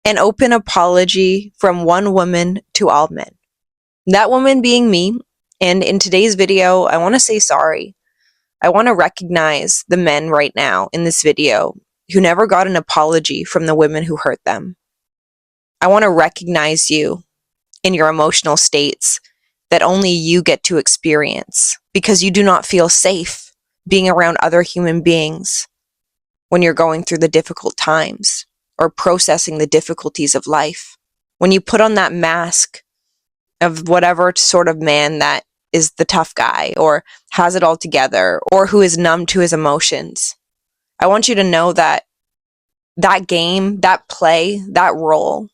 An open apology from one woman to all men. That woman being me, and in today's video, I want to say sorry. I want to recognize the men right now in this video who never got an apology from the women who hurt them. I want to recognize you in your emotional states that only you get to experience because you do not feel safe being around other human beings when you're going through the difficult times or processing the difficulties of life. When you put on that mask of whatever sort of man that is the tough guy or has it all together or who is numb to his emotions, I want you to know that that game, that play, that role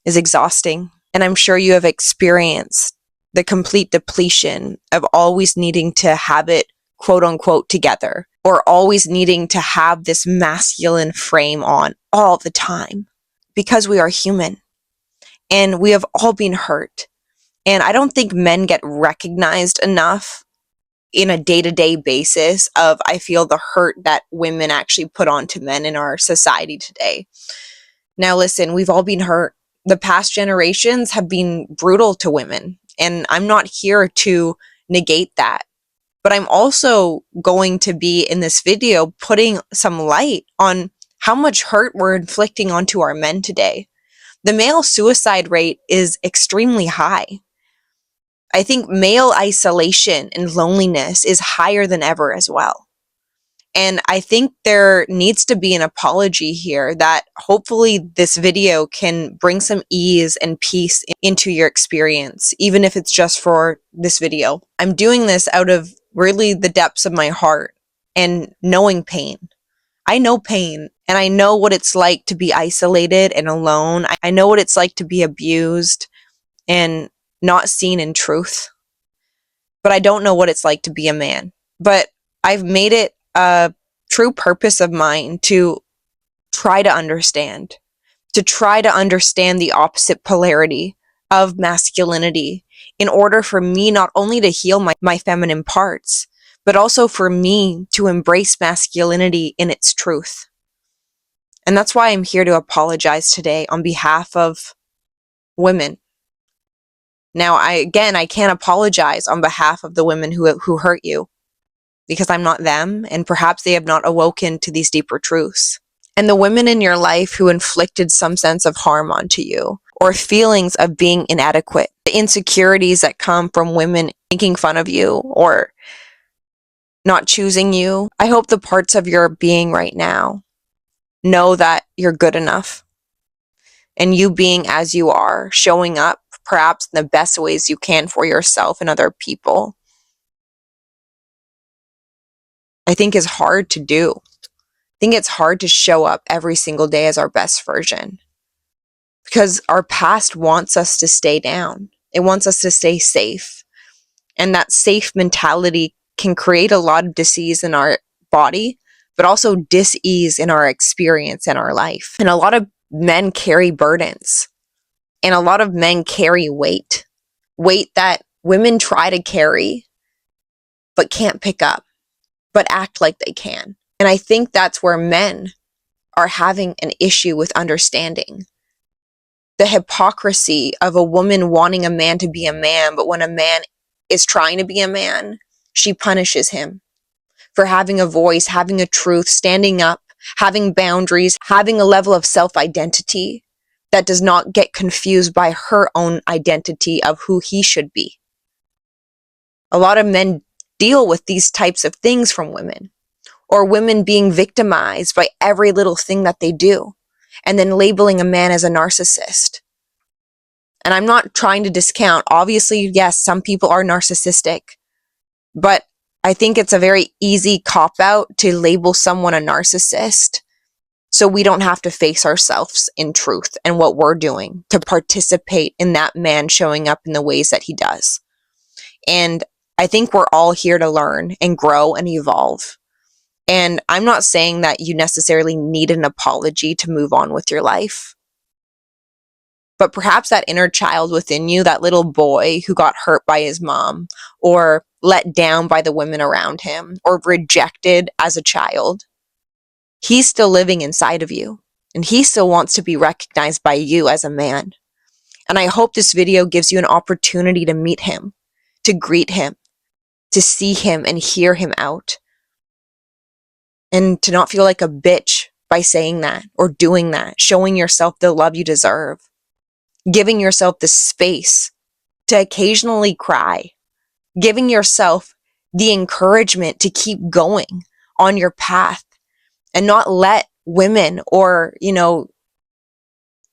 is exhausting. And I'm sure you have experienced the complete depletion of always needing to have it quote unquote together, or always needing to have this masculine frame on all the time, because we are human and we have all been hurt. And I don't think men get recognized enough in a day-to-day basis of, I feel, the hurt that women actually put onto men in our society today. Now listen, we've all been hurt. The past generations have been brutal to women, and I'm not here to negate that. But I'm also going to be in this video putting some light on how much hurt we're inflicting onto our men today. The male suicide rate is extremely high. I think male isolation and loneliness is higher than ever as well. And I think there needs to be an apology here that hopefully this video can bring some ease and peace into your experience, even if it's just for this video. I'm doing this out of really the depths of my heart and knowing pain. I know pain, and I know what it's like to be isolated and alone. I know what it's like to be abused and not seen in truth. But I don't know what it's like to be a man. But I've made it a true purpose of mine to try to understand the opposite polarity of masculinity in order for me not only to heal my feminine parts, but also for me to embrace masculinity in its truth. And that's why I'm here to apologize today on behalf of women. Now, I can't apologize on behalf of the women who hurt you, because I'm not them, and perhaps they have not awoken to these deeper truths. And the women in your life who inflicted some sense of harm onto you, or feelings of being inadequate, the insecurities that come from women making fun of you or not choosing you, I hope the parts of your being right now know that you're good enough. And you being as you are, showing up perhaps in the best ways you can for yourself and other people, I think is hard to do. I think it's hard to show up every single day as our best version, because our past wants us to stay down. It wants us to stay safe. And that safe mentality can create a lot of disease in our body, but also dis-ease in our experience in our life. And a lot of men carry burdens, and a lot of men carry weight that women try to carry, but can't pick up, but act like they can. And I think that's where men are having an issue with understanding the hypocrisy of a woman wanting a man to be a man, but when a man is trying to be a man, she punishes him for having a voice, having a truth, standing up, having boundaries, having a level of self-identity that does not get confused by her own identity of who he should be. A lot of men deal with these types of things from women, or women being victimized by every little thing that they do, and then labeling a man as a narcissist. And I'm not trying to discount, obviously, yes, some people are narcissistic, but I think it's a very easy cop-out to label someone a narcissist, so we don't have to face ourselves in truth and what we're doing to participate in that man showing up in the ways that he does. And I think we're all here to learn and grow and evolve. And I'm not saying that you necessarily need an apology to move on with your life. But perhaps that inner child within you, that little boy who got hurt by his mom, or let down by the women around him, or rejected as a child, he's still living inside of you. And he still wants to be recognized by you as a man. And I hope this video gives you an opportunity to meet him, to greet him, to see him and hear him out. And to not feel like a bitch by saying that or doing that, showing yourself the love you deserve, giving yourself the space to occasionally cry, giving yourself the encouragement to keep going on your path and not let women or,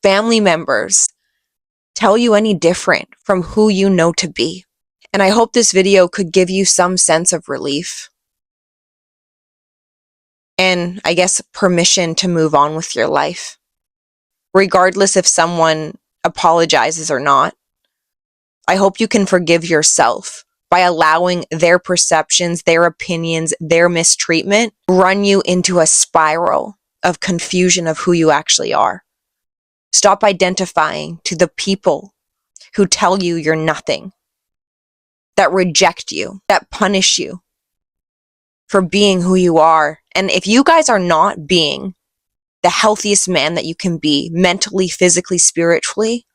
family members tell you any different from who you know to be. And I hope this video could give you some sense of relief and, I guess, permission to move on with your life, regardless if someone apologizes or not. I hope you can forgive yourself by allowing their perceptions, their opinions, their mistreatment run you into a spiral of confusion of who you actually are. Stop identifying to the people who tell you you're nothing, that reject you, that punish you for being who you are. And if you guys are not being the healthiest man that you can be, mentally, physically, spiritually,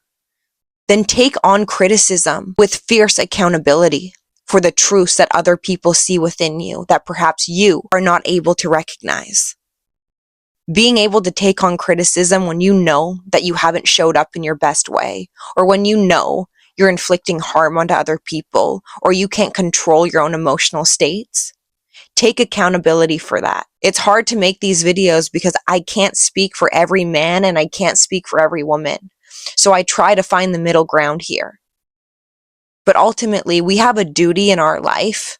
then take on criticism with fierce accountability for the truths that other people see within you that perhaps you are not able to recognize. Being able to take on criticism when you know that you haven't showed up in your best way, or when you know you're inflicting harm onto other people, or you can't control your own emotional states. Take accountability for that. It's hard to make these videos because I can't speak for every man and I can't speak for every woman. So I try to find the middle ground here. But ultimately, we have a duty in our life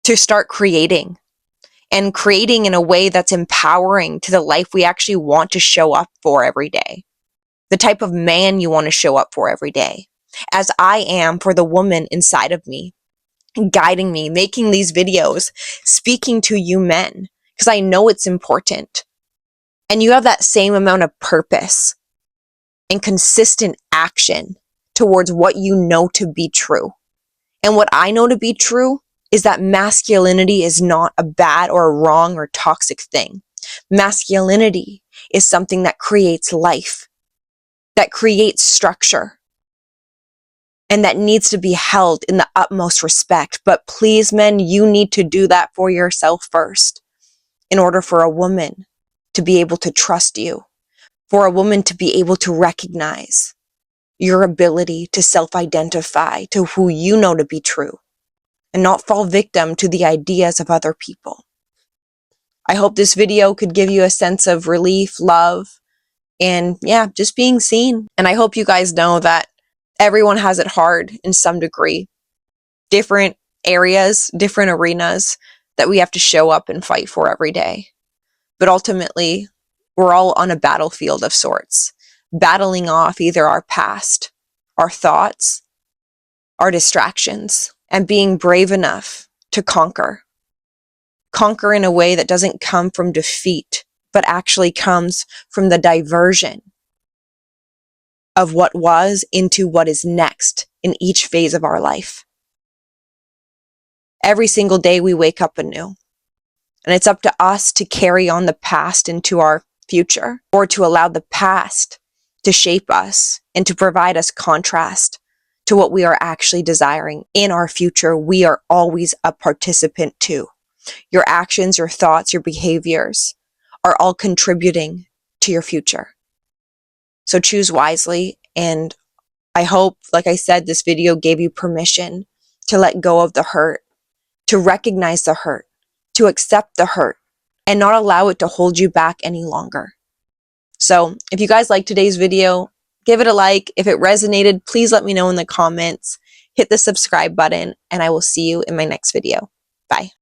to start creating, and creating in a way that's empowering to the life we actually want to show up for every day. The type of man you want to show up for every day. As I am for the woman inside of me, guiding me, making these videos, speaking to you men, because I know it's important. And you have that same amount of purpose and consistent action towards what you know to be true. And what I know to be true is that masculinity is not a bad or a wrong or toxic thing. Masculinity is something that creates life, that creates structure, and that needs to be held in the utmost respect. But please, men, you need to do that for yourself first in order for a woman to be able to trust you, for a woman to be able to recognize your ability to self-identify to who you know to be true and not fall victim to the ideas of other people. I hope this video could give you a sense of relief, love, and just being seen. And I hope you guys know that everyone has it hard in some degree. Different areas, different arenas that we have to show up and fight for every day. But ultimately, we're all on a battlefield of sorts, battling off either our past, our thoughts, our distractions, and being brave enough to conquer. Conquer in a way that doesn't come from defeat, but actually comes from the diversion of what was into what is next in each phase of our life. Every single day we wake up anew. And it's up to us to carry on the past into our future, or to allow the past to shape us and to provide us contrast to what we are actually desiring in our future. We are always a participant too. Your actions, your thoughts, your behaviors are all contributing to your future. So choose wisely. And I hope, like I said, this video gave you permission to let go of the hurt, to recognize the hurt, to accept the hurt, and not allow it to hold you back any longer. So if you guys liked today's video, give it a like. If it resonated, please let me know in the comments. Hit the subscribe button, and I will see you in my next video. Bye.